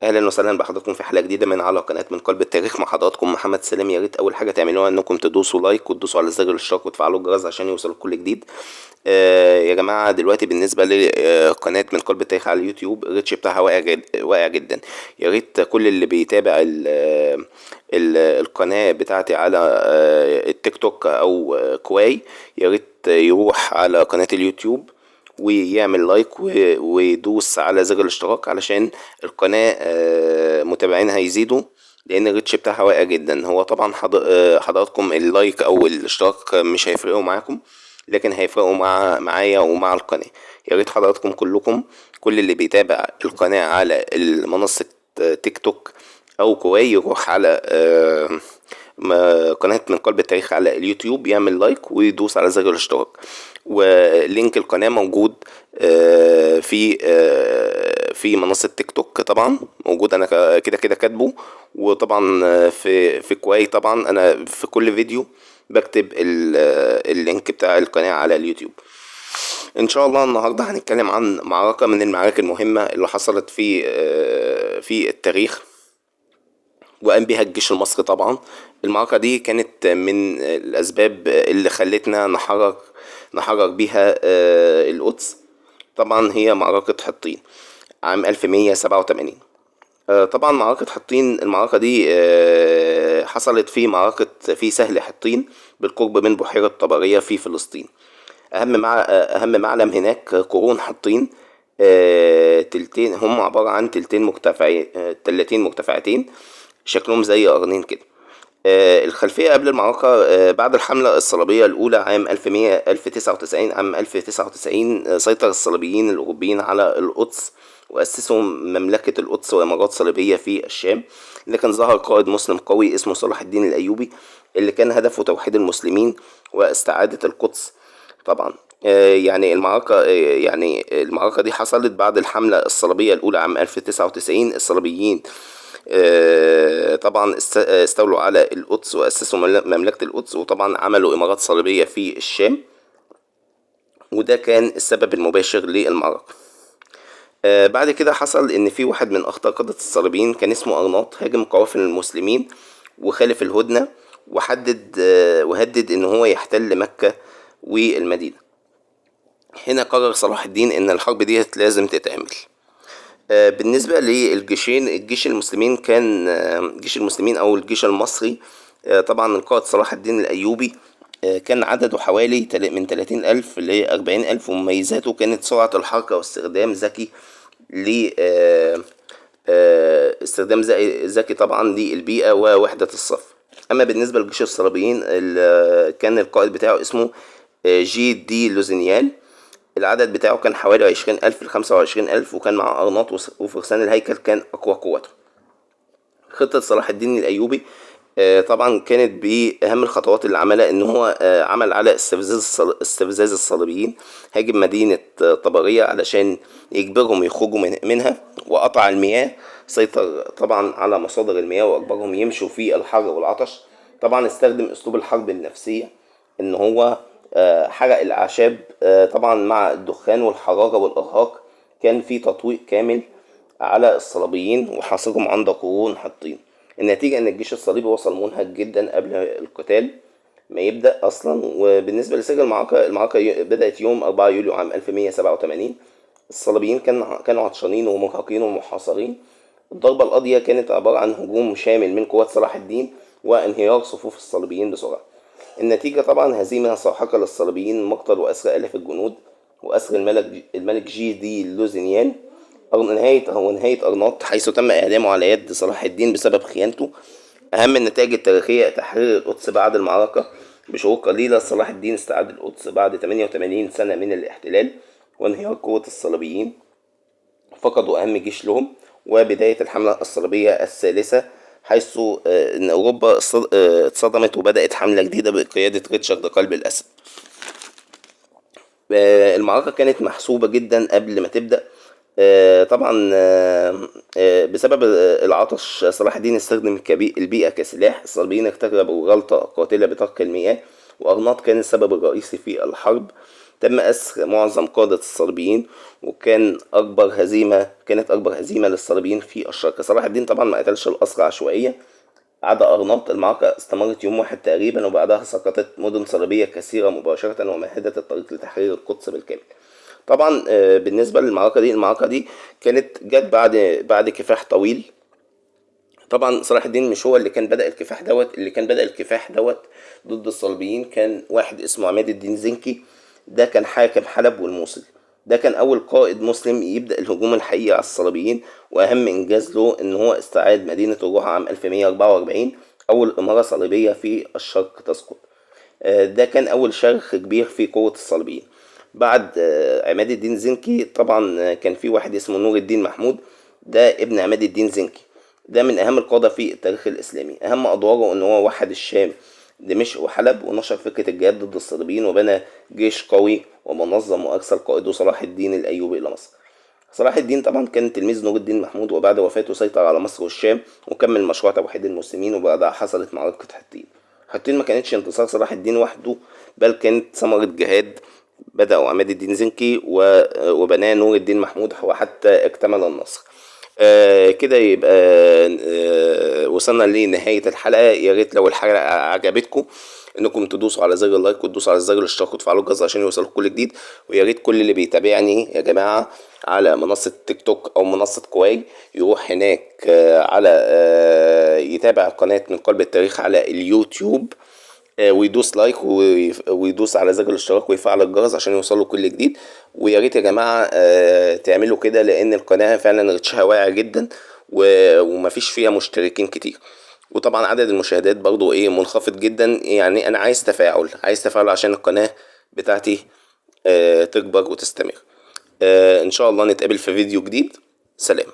اهلا وسهلا بحضراتكم في حلقه جديده من على قناه من قلب التاريخ. مع حضراتكم محمد سلام. يا ريت اول حاجه تعملوها انكم تدوسوا لايك وتدوسوا على زر الاشتراك وتفعلوا الجرس عشان يوصلكم كل جديد. يا جماعه دلوقتي بالنسبه لقناه من قلب التاريخ على اليوتيوب الريتش بتاعها واقع جدا. يا ريت كل اللي بيتابع القناه بتاعتي على التيك توك او كواي، يا ريت يروح على قناه اليوتيوب ويعمل لايك ويدوس على زر الاشتراك علشان القناة متابعينها يزيدوا، لان الريتش بتاعها واقع جدا. هو طبعا حضراتكم اللايك او الاشتراك مش هيفرقوا معاكم، لكن هيفرقوا معايا ومع القناة. يا ريت حضراتكم كلكم، كل اللي بيتابع القناة على منصة تيك توك او كواي يروح على قناة من قلب التاريخ على اليوتيوب، يعمل لايك ويدوس على زر الاشتراك. ولينك القناة موجود في منصة تيك توك، طبعا موجود، انا كده كده كاتبه. وطبعا في كواي طبعا انا في كل فيديو بكتب اللينك بتاع القناة على اليوتيوب. ان شاء الله النهاردة هنتكلم عن معركة من المعارك المهمة اللي حصلت في التاريخ وقام بها الجيش المصري. طبعا المعركة دي كانت من الأسباب اللي خلتنا نحرر بيها القدس. طبعا هي معركة حطين عام 1187. طبعا معركة حطين، المعركة دي حصلت في سهل حطين بالقرب من بحيرة طبرية في فلسطين. أهم معلم هناك قرون حطين. تلتين هم عبارة عن تلتين مرتفعتين شكلهم زي قرنين كده. الخلفية قبل المعركة، بعد الحملة الصليبية الأولى عام 1199. عام 1099 سيطر الصليبيين الأوروبيين على القدس وأسسوا مملكة القدس وإمارات صليبية في الشام. لكن ظهر قائد مسلم قوي اسمه صلاح الدين الأيوبي، اللي كان هدفه توحيد المسلمين واستعادة القدس. طبعا يعني المعركة دي حصلت بعد الحملة الصليبية الأولى عام 1099. الصليبيين طبعا استولوا على القدس وأسسوا مملكة القدس، وطبعا عملوا إمارات صليبية في الشام، وده كان السبب المباشر للمعركة. بعد كده حصل إن في واحد من أخطر قادة الصليبيين كان اسمه أرناط هاجم قوافل المسلمين وخالف الهدنة، وهدد إن هو يحتل مكة والمدينة. هنا قرر صلاح الدين إن الحرب دي لازم تتعمل. بالنسبة للجيشين، الجيش المسلمين كان جيش المسلمين أو الجيش المصري. طبعا القائد صلاح الدين الأيوبي كان عدده حوالي من 30,000 ل 40,000، ومميزاته كانت سرعة الحركة واستخدام ذكي ل استخدام ذكي طبعا للبيئة ووحدة الصف. أما بالنسبة لجيش الصليبيين، كان القائد بتاعه اسمه جي دي لوزينيال. العدد بتاعه كان حوالي 20,000 ل25,000، وكان مع أرناط وفرسان الهيكل كان أقوى قوته. خطة صلاح الدين الأيوبي طبعا كانت بأهم الخطوات اللي عملها إن هو عمل على استفزاز الصليبيين. هاجم مدينة طبرية علشان يجبرهم يخرجوا منها، وقطع المياه. سيطر طبعا على مصادر المياه وأجبرهم يمشوا في الحر والعطش. طبعا استخدم أسلوب الحرب النفسية، إن هو حرق الأعشاب طبعا مع الدخان والحرارة والإرهاق. كان في تطويق كامل على الصليبيين وحاصرهم عند قرون حطين. النتيجة ان الجيش الصليبي وصل منهك جدا قبل القتال ما يبدأ اصلا. وبالنسبة لسجل المعركة بدأت يوم 4 يوليو عام 1187. الصليبيين كانوا عطشانين ومرهقين ومحاصرين. الضربة القاضية كانت عبارة عن هجوم شامل من قوات صلاح الدين وانهيار صفوف الصليبيين بسرعة. النتيجة طبعا هزيمة ساحقة للصليبيين، مقتل وأسر آلاف الجنود وأسر الملك جي دي لوزينيان. نهاية أرناط، حيث تم إعدامه على يد صلاح الدين بسبب خيانته. أهم النتائج التاريخية تحرير القدس بعد المعركة. بشهور قليلة صلاح الدين استعاد القدس بعد 88 سنة من الاحتلال. وانهيار قوة الصليبيين، فقدوا أهم جيش لهم. وبداية الحملة الصليبية الثالثة، حيث إن أوروبا اتصدمت وبدأت حملة جديدة بقيادة ريتشارد قلب الأسد. المعركة كانت محسوبة جدا قبل ما تبدأ. طبعا بسبب العطش صلاح الدين استخدم البيئة كسلاح. الصليبيين ارتكبوا غلطة قاتلة بترك المياه، وأرناط كان السبب الرئيسي في الحرب. تم أسر معظم قادة الصليبيين، وكان كانت أكبر هزيمة للصليبيين في الشرق. صلاح الدين طبعا ما قتلش الأسرى عشوائية، عدا أرناط. المعركة استمرت يوم واحد تقريبا، وبعدها سقطت مدن صليبية كثيرة مباشرة ومهدت الطريق لتحرير القدس بالكامل. طبعا بالنسبة المعركة دي كانت جت بعد كفاح طويل. طبعا صلاح الدين مش هو اللي كان بدأ الكفاح دوت، اللي كان بدأ الكفاح دوت ضد الصليبيين كان واحد اسمه عماد الدين زنكي. ده كان حاكم حلب والموصل. ده كان أول قائد مسلم يبدأ الهجوم الحقيقي على الصليبيين، وأهم إنجاز له إن هو استعاد مدينة الروح عام 1144، أول إمارة صليبية في الشرق تسقط. ده كان أول شرخ كبير في قوة الصليبيين. بعد عماد الدين زنكي طبعا كان في واحد اسمه نور الدين محمود. ده ابن عماد الدين زنكي. ده من أهم القادة في التاريخ الإسلامي. أهم أدواره إن هو وحد الشام، دمشق وحلب، ونشر فكرة الجهاد ضد الصليبيين، وبنى جيش قوي ومنظم، وأرسل قائده صلاح الدين الأيوبي إلى مصر. صلاح الدين طبعا كان تلميذ نور الدين محمود، وبعد وفاته سيطر على مصر والشام وكمل مشروع توحيد المسلمين، وبعدها حصلت معركة حطين. حطين ما كانتش انتصار صلاح الدين وحده، بل كانت ثمرة جهاد بدأوا عماد الدين زنكي وبناه نور الدين محمود، وحتى اكتمل النصر. كده يبقى وصلنا لنهاية الحلقة. يا ريت لو الحلقة عجبتكم انكم تدوسوا على زر اللايك، وتدوسوا على زر الاشتراك، وتفعلوا الجرس عشان يوصلكم كل جديد. ويا ريت كل اللي بيتابعني يا جماعة على منصة تيك توك او منصة كواي يروح هناك على يتابع قناة من قلب التاريخ على اليوتيوب، ويدوس لايك ويدوس على زر الاشتراك ويفعل الجرس عشان يوصله كل جديد. ويا ريت يا جماعه تعملوا كده، لان القناه فعلا رتشها واعي جدا ومفيش فيها مشتركين كتير. وطبعا عدد المشاهدات برضو منخفض جدا. يعني انا عايز تفاعل عشان القناه بتاعتي تكبر وتستمر. ان شاء الله نتقابل في فيديو جديد. سلام.